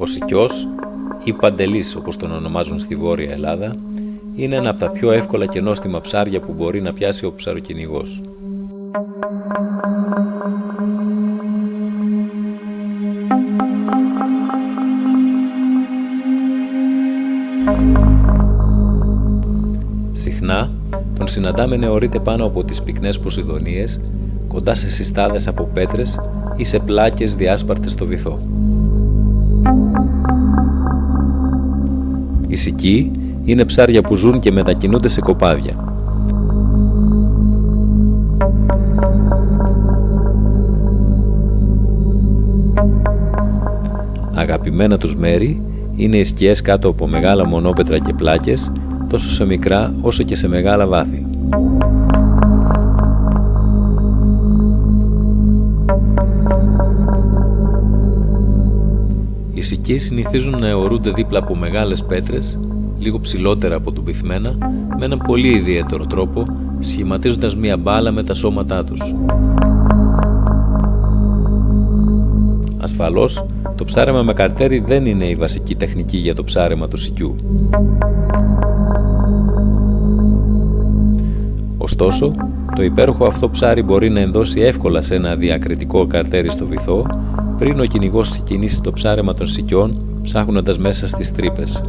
Ο Σικιός ή Παντελής, όπως τον ονομάζουν στη Βόρεια Ελλάδα, είναι ένα από τα πιο εύκολα και νόστιμα ψάρια που μπορεί να πιάσει ο ψαροκυνηγός. Συχνά τον συναντάμε να αιωρείται πάνω από τις πυκνές Ποσειδονίες, κοντά σε συστάδες από πέτρες ή σε πλάκες διάσπαρτες στο βυθό. Οι Σικιοί είναι ψάρια που ζουν και μετακινούνται σε κοπάδια. Αγαπημένα τους μέρη είναι οι σκιές κάτω από μεγάλα μονόπετρα και πλάκες, τόσο σε μικρά όσο και σε μεγάλα βάθη. Οι Σικιοί συνηθίζουν να αιωρούνται δίπλα από μεγάλες πέτρες, λίγο ψηλότερα από τον πυθμένα, με έναν πολύ ιδιαίτερο τρόπο, σχηματίζοντας μία μπάλα με τα σώματά τους. Ασφαλώς, το ψάρεμα με καρτέρι δεν είναι η βασική τεχνική για το ψάρεμα του Σικιού. Ωστόσο, το υπέροχο αυτό ψάρι μπορεί να ενδώσει εύκολα σε ένα διακριτικό καρτέρι στο βυθό, πριν ο κυνηγός ξεκινήσει το ψάρεμα των Σικιών, ψάχνοντας μέσα στις τρύπες.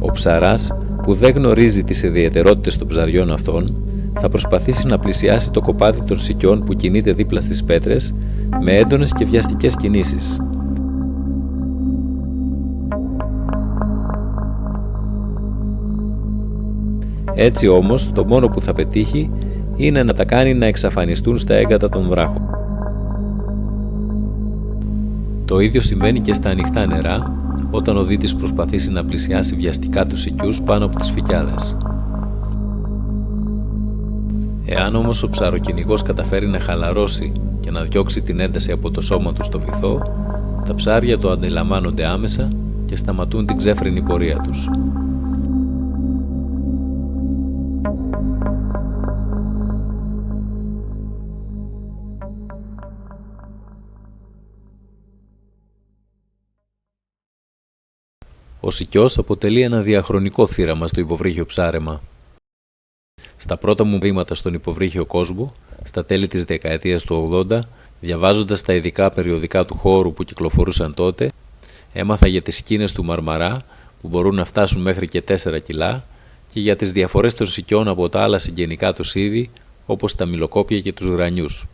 Ο ψαράς, που δεν γνωρίζει τις ιδιαιτερότητες των ψαριών αυτών, θα προσπαθήσει να πλησιάσει το κοπάδι των Σικιών που κινείται δίπλα στις πέτρες με έντονες και βιαστικές κινήσεις. Έτσι όμως, το μόνο που θα πετύχει είναι να τα κάνει να εξαφανιστούν στα έγκατα των βράχων. Το ίδιο συμβαίνει και στα ανοιχτά νερά, όταν ο δίτης προσπαθήσει να πλησιάσει βιαστικά τους Σικιούς πάνω από τις φυκιάδες. Εάν όμως ο ψαροκυνηγός καταφέρει να χαλαρώσει και να διώξει την ένταση από το σώμα του στο βυθό, τα ψάρια το αντιλαμβάνονται άμεσα και σταματούν την ξέφρενη πορεία τους. Ο Σικιός αποτελεί ένα διαχρονικό θύραμα στο υποβρύχιο ψάρεμα. Στα πρώτα μου βήματα στον υποβρύχιο κόσμο, στα τέλη της δεκαετίας του 80, διαβάζοντας τα ειδικά περιοδικά του χώρου που κυκλοφορούσαν τότε, έμαθα για τις σκήνες του Μαρμαρά που μπορούν να φτάσουν μέχρι και 4 κιλά και για τις διαφορές των Σικιών από τα άλλα συγγενικά τους είδη, όπως τα μυλοκόπια και τους γρανιούς.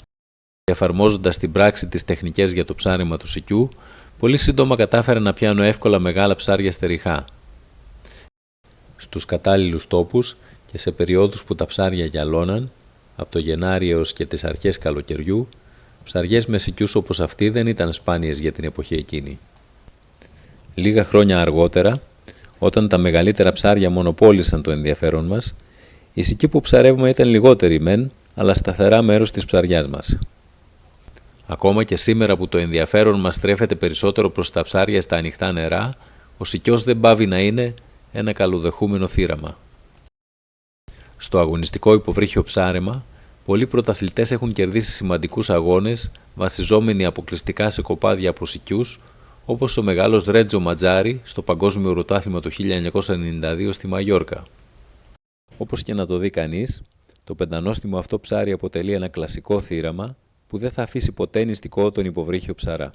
Εφαρμόζοντας στην πράξη τις τεχνικές για το ψάρεμα του Σικιού, πολύ σύντομα κατάφερα να πιάνω εύκολα μεγάλα ψάρια στεριχά. Στους κατάλληλους τόπους και σε περιόδους που τα ψάρια γυαλώναν, από το Γενάρη έως και τις αρχές καλοκαιριού, ψαριές με Σικιούς όπως αυτοί δεν ήταν σπάνιες για την εποχή εκείνη. Λίγα χρόνια αργότερα, όταν τα μεγαλύτερα ψάρια μονοπόλησαν το ενδιαφέρον μας, οι Σικιοί που ψαρεύουμε ήταν λιγότεροι μεν, αλλά σταθερά μέρος της ψαριάς μας. Ακόμα και σήμερα που το ενδιαφέρον μας στρέφεται περισσότερο προς τα ψάρια στα ανοιχτά νερά, ο Σικιός δεν πάβει να είναι ένα καλοδεχούμενο θύραμα. Στο αγωνιστικό υποβρύχιο ψάρεμα, πολλοί πρωταθλητές έχουν κερδίσει σημαντικούς αγώνες βασιζόμενοι αποκλειστικά σε κοπάδια από Σικιούς, όπως ο μεγάλος Ρέτζο Ματζάρι στο Παγκόσμιο Πρωτάθλημα το 1992 στη Μαγιόρκα. Όπως και να το δει κανείς, το πεντανόστιμο αυτό ψάρι αποτελεί ένα κλασικό θύραμα που δεν θα αφήσει ποτέ νηστικό τον υποβρύχιο ψαρά.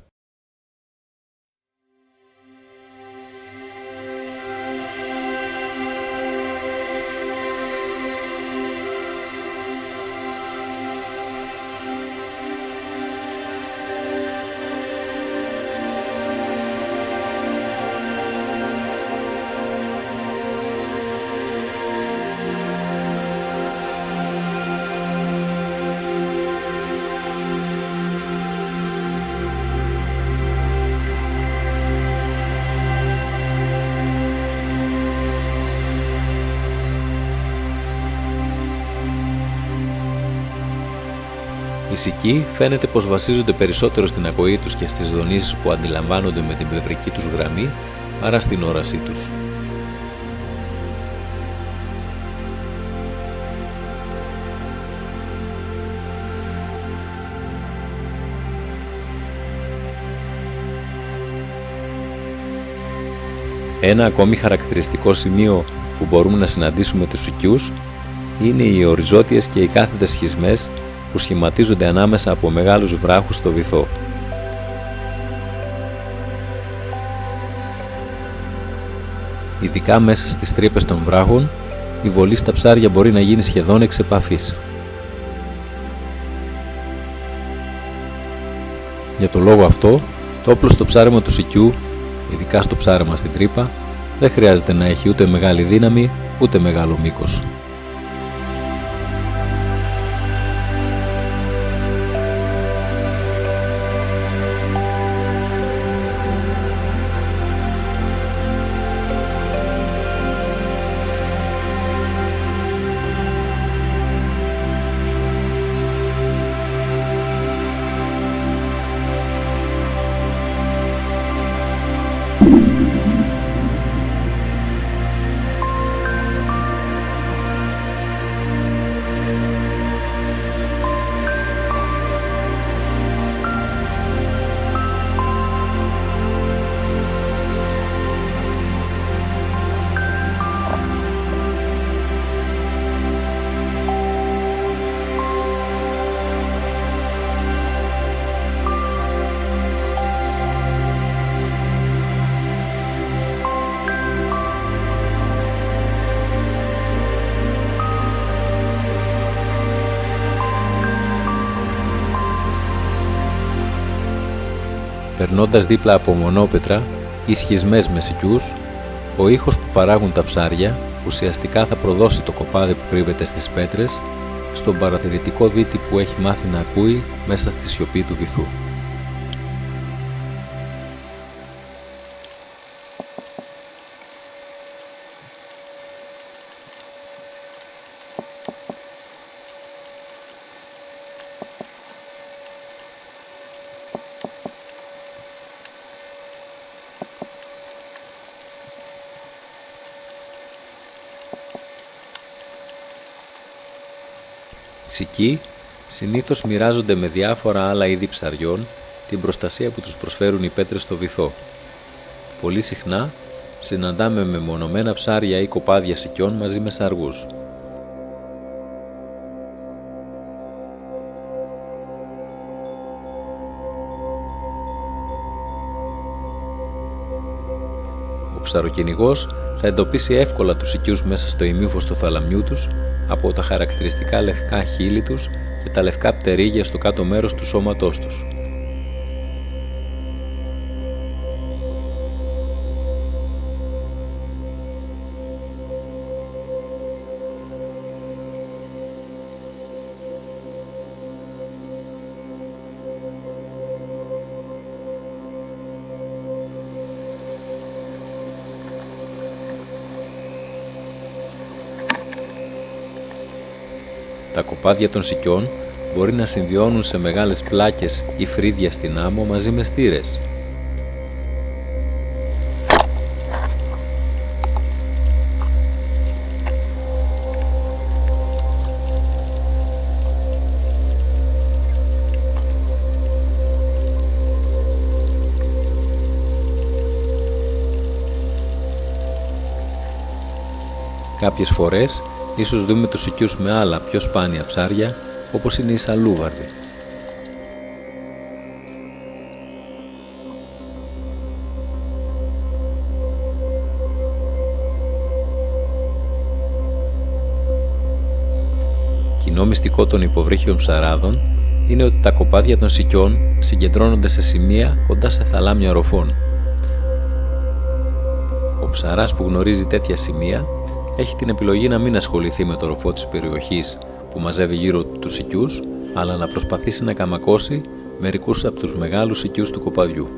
Οι Σικοί φαίνεται πως βασίζονται περισσότερο στην ακοή τους και στις δονήσεις που αντιλαμβάνονται με την πλευρική τους γραμμή παρά στην όρασή τους. Ένα ακόμη χαρακτηριστικό σημείο που μπορούμε να συναντήσουμε τους Σικιούς είναι οι οριζόντιες και οι κάθετες σχισμές που σχηματίζονται ανάμεσα από μεγάλους βράχους στο βυθό. Ειδικά μέσα στις τρύπες των βράχων, η βολή στα ψάρια μπορεί να γίνει σχεδόν εξ επαφής. Για το λόγο αυτό, το όπλο στο ψάρεμα του Σικιού, ειδικά στο ψάρεμα στην τρύπα, δεν χρειάζεται να έχει ούτε μεγάλη δύναμη, ούτε μεγάλο μήκος. Περνώντας δίπλα από μονόπετρα ή σχισμές με Σικιούς, ο ήχος που παράγουν τα ψάρια ουσιαστικά θα προδώσει το κοπάδι που κρύβεται στις πέτρες στον παρατηρητικό δίτη που έχει μάθει να ακούει μέσα στη σιωπή του βυθού. Οι Σικοί συνήθως μοιράζονται με διάφορα άλλα είδη ψαριών την προστασία που τους προσφέρουν οι πέτρες στο βυθό. Πολύ συχνά συναντάμε μεμονωμένα ψάρια ή κοπάδια Σικιών μαζί με σαργούς. Ο ψαροκυνηγός θα εντοπίσει εύκολα τους Σικιούς μέσα στο ημίφος του θαλαμιού τους από τα χαρακτηριστικά λευκά χείλη τους και τα λευκά πτερίγια στο κάτω μέρος του σώματός τους. Τα κοπάδια των Σικιών μπορεί να συμβιώνουν σε μεγάλες πλάκες ή φρύδια στην άμμο μαζί με στήρες. Κάποιες φορές ίσως δούμε τους Σικιούς με άλλα πιο σπάνια ψάρια, όπως είναι οι σαλούβαρδοι. Κοινό μυστικό των υποβρύχιων ψαράδων είναι ότι τα κοπάδια των Σικιών συγκεντρώνονται σε σημεία κοντά σε θαλάμια οροφών. Ο ψαράς που γνωρίζει τέτοια σημεία έχει την επιλογή να μην ασχοληθεί με το ροφό της περιοχής που μαζεύει γύρω τους Σικιούς, αλλά να προσπαθήσει να καμακώσει μερικούς από τους μεγάλους Σικιούς του κοπαδιού.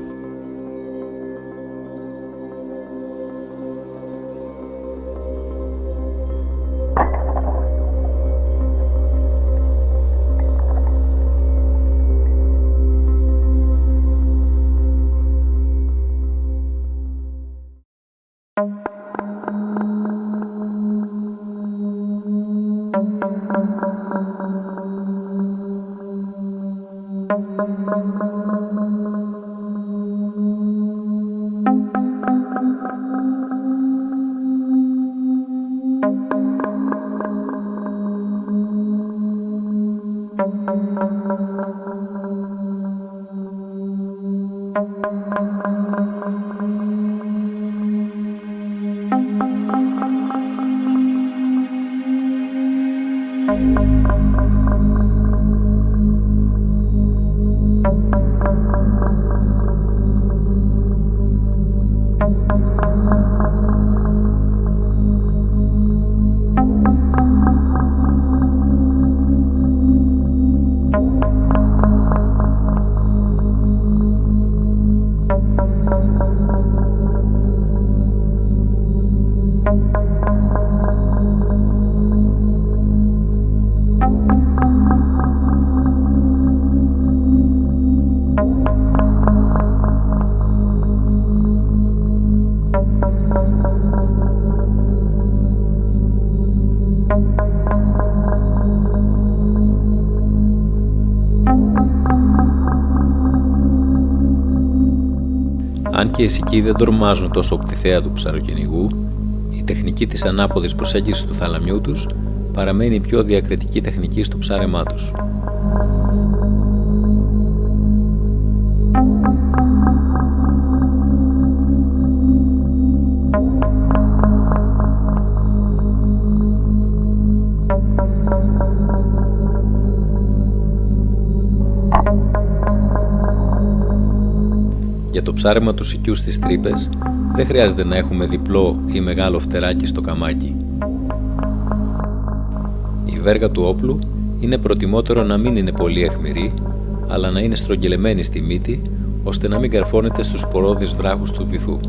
Αν και οι σικοί δεν τορμάζουν τόσο από τη θέα του ψαροκυνηγού, η τεχνική της ανάποδης προσέγγισης του θαλαμιού τους παραμένει η πιο διακριτική τεχνική στο ψάρεμά τους. Για το ψάρεμα του σικιού στις τρύπες δεν χρειάζεται να έχουμε διπλό ή μεγάλο φτεράκι στο καμάκι. Η βέργα του όπλου είναι προτιμότερο να μην είναι πολύ αιχμηρή, αλλά να είναι στρογγυλεμένη στη μύτη, ώστε να μην καρφώνεται στους πορώδεις βράχους του βυθού.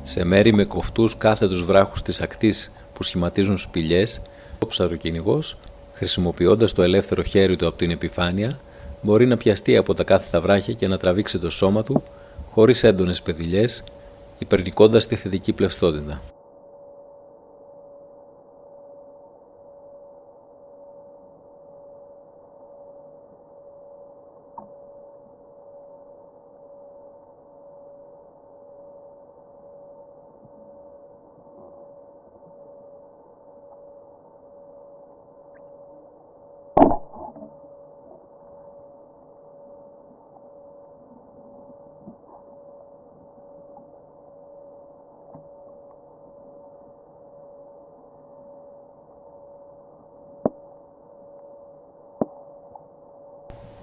Σε μέρη με κοφτούς κάθετους βράχους της ακτής που σχηματίζουν σπηλιές, ο ψαροκυνηγός, χρησιμοποιώντας το ελεύθερο χέρι του από την επιφάνεια, μπορεί να πιαστεί από τα κάθετα βράχια και να τραβήξει το σώμα του, χωρίς έντονες πεδιλιές, υπερνικώντας τη θετική πλευστότητα.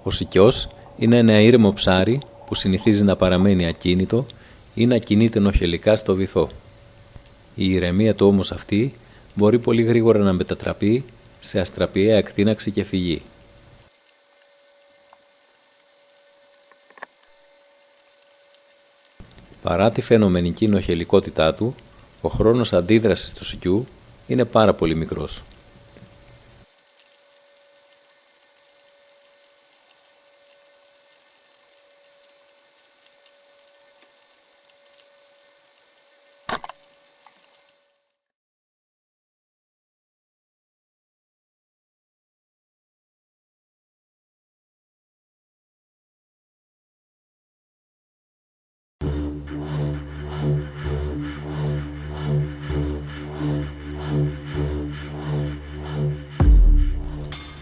Ο σικιός είναι ένα ήρεμο ψάρι που συνηθίζει να παραμένει ακίνητο ή να κινείται νοχελικά στο βυθό. Η ηρεμία του όμως αυτή μπορεί πολύ γρήγορα να μετατραπεί σε αστραπιαία εκτείναξη και φυγή. Παρά τη φαινομενική νοχελικότητά του, ο χρόνος αντίδρασης του σικιού είναι πάρα πολύ μικρός.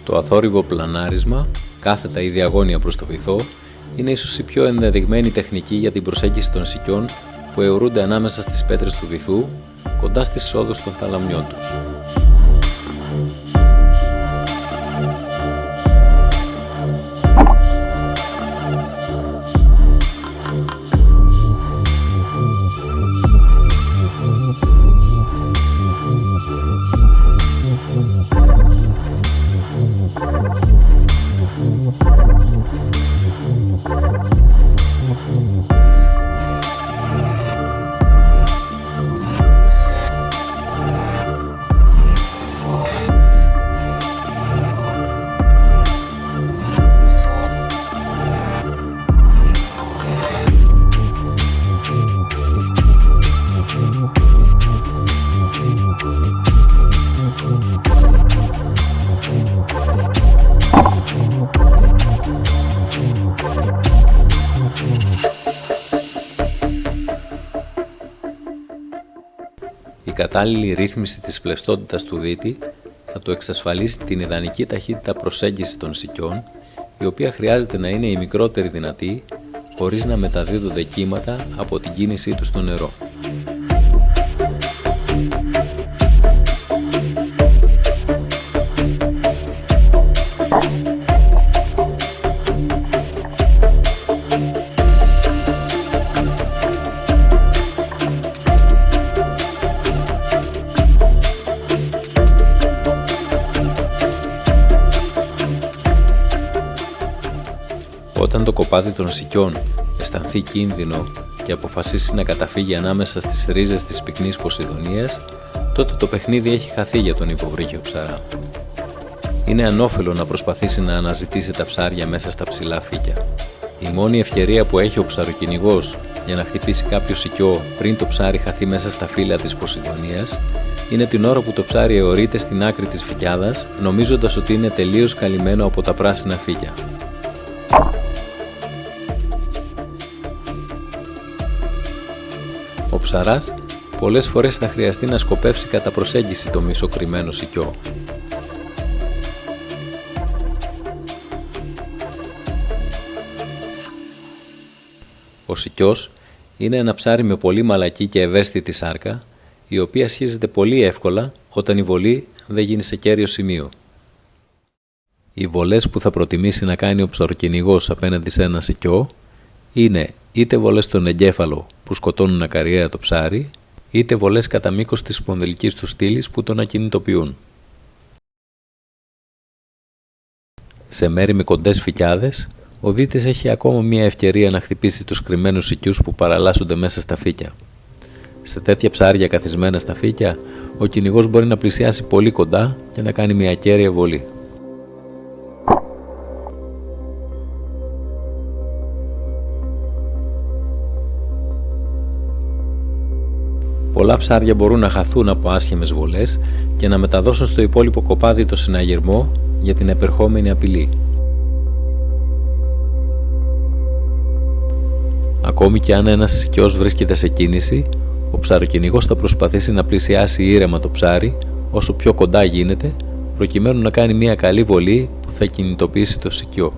Το αθόρυβο πλανάρισμα, κάθετα ή διαγώνια προς το βυθό, είναι ίσως η πιο ενδεδειγμένη τεχνική για την προσέγγιση των σικιών που αιωρούνται ανάμεσα στις πέτρες του βυθού, κοντά στις εισόδους των θαλαμιών τους. Η κατάλληλη ρύθμιση της πλευστότητας του δίτη θα του εξασφαλίσει την ιδανική ταχύτητα προσέγγισης των σικιών, η οποία χρειάζεται να είναι η μικρότερη δυνατή, χωρίς να μεταδίδονται κύματα από την κίνησή του στο νερό. Όταν το κοπάδι των σικιών αισθανθεί κίνδυνο και αποφασίσει να καταφύγει ανάμεσα στις ρίζες της πυκνής Ποσειδονίας, τότε το παιχνίδι έχει χαθεί για τον υποβρύχιο ψαρά. Είναι ανώφελο να προσπαθήσει να αναζητήσει τα ψάρια μέσα στα ψηλά φύκια. Η μόνη ευκαιρία που έχει ο ψαροκυνηγός για να χτυπήσει κάποιο σικιό πριν το ψάρι χαθεί μέσα στα φύλλα της Ποσειδονίας είναι την ώρα που το ψάρι αιωρείται στην άκρη της φυκιάδας, νομίζοντας ότι είναι τελείως καλυμμένο από τα πράσινα φύκια. Ο ψαράς πολλές φορές θα χρειαστεί να σκοπεύσει κατά προσέγγιση το μισοκρυμμένο σικιό. Ο σικιός είναι ένα ψάρι με πολύ μαλακή και ευαίσθητη σάρκα, η οποία σχίζεται πολύ εύκολα όταν η βολή δεν γίνει σε κέριο σημείο. Οι βολές που θα προτιμήσει να κάνει ο ψαροκυνηγός απέναντι σε ένα σικιό είναι είτε βολές στον εγκέφαλο που σκοτώνουν ακαριέα το ψάρι, είτε βολές κατά μήκος της σπονδυλικής του στήλης που τον ακινητοποιούν. Σε μέρη με κοντές φυκιάδες, ο δίτης έχει ακόμα μια ευκαιρία να χτυπήσει τους κρυμμένους σικιούς που παραλλάσσονται μέσα στα φύκια. Σε τέτοια ψάρια καθισμένα στα φύκια, ο κυνηγός μπορεί να πλησιάσει πολύ κοντά και να κάνει μια κέρια βολή. Πολλά ψάρια μπορούν να χαθούν από άσχημες βολές και να μεταδώσουν στο υπόλοιπο κοπάδι το συναγερμό για την επερχόμενη απειλή. Ακόμη και αν ένας σικιός βρίσκεται σε κίνηση, ο ψαροκυνηγός θα προσπαθήσει να πλησιάσει ήρεμα το ψάρι όσο πιο κοντά γίνεται, προκειμένου να κάνει μια καλή βολή που θα κινητοποιήσει το σικιό.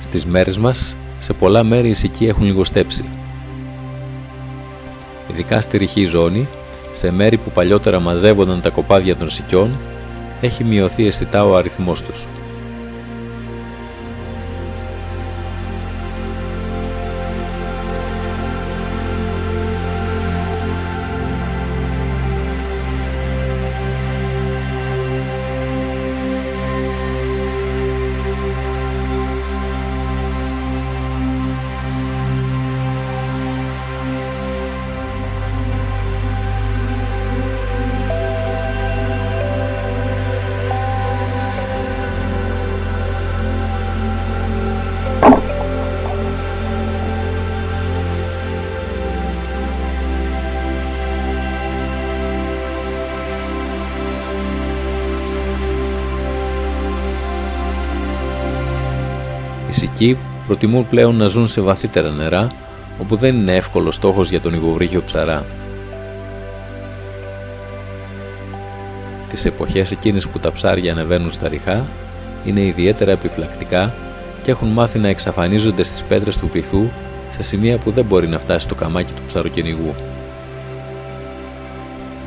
Στις μέρες μας, σε πολλά μέρη οι σικιοί έχουν λιγοστέψει. Ειδικά στη ρηχή ζώνη, σε μέρη που παλιότερα μαζεύονταν τα κοπάδια των σικιών, έχει μειωθεί αισθητά ο αριθμός τους. Οι σικοί προτιμούν πλέον να ζουν σε βαθύτερα νερά, όπου δεν είναι εύκολος στόχος για τον υποβρύχιο ψαρά. Τις εποχές εκείνες που τα ψάρια ανεβαίνουν στα ριχά, είναι ιδιαίτερα επιφυλακτικά και έχουν μάθει να εξαφανίζονται στις πέτρες του βυθού σε σημεία που δεν μπορεί να φτάσει το καμάκι του ψαροκυνηγού.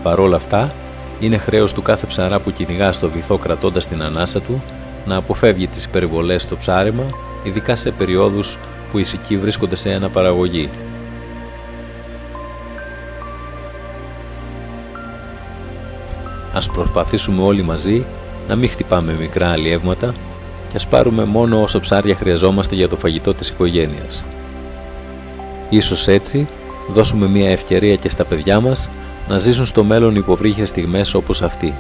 Παρόλα αυτά, είναι χρέος του κάθε ψαρά που κυνηγά στο βυθό κρατώντας την ανάσα του να αποφεύγει τις υπερβολές στο ψάρεμα, ειδικά σε περιόδους που οι σικοί βρίσκονται σε αναπαραγωγή. Ας προσπαθήσουμε όλοι μαζί να μην χτυπάμε μικρά αλλιεύματα και ας πάρουμε μόνο όσο ψάρια χρειαζόμαστε για το φαγητό της οικογένειας. Ίσως έτσι δώσουμε μια ευκαιρία και στα παιδιά μας να ζήσουν στο μέλλον υποβρύχιες στιγμές όπως αυτή.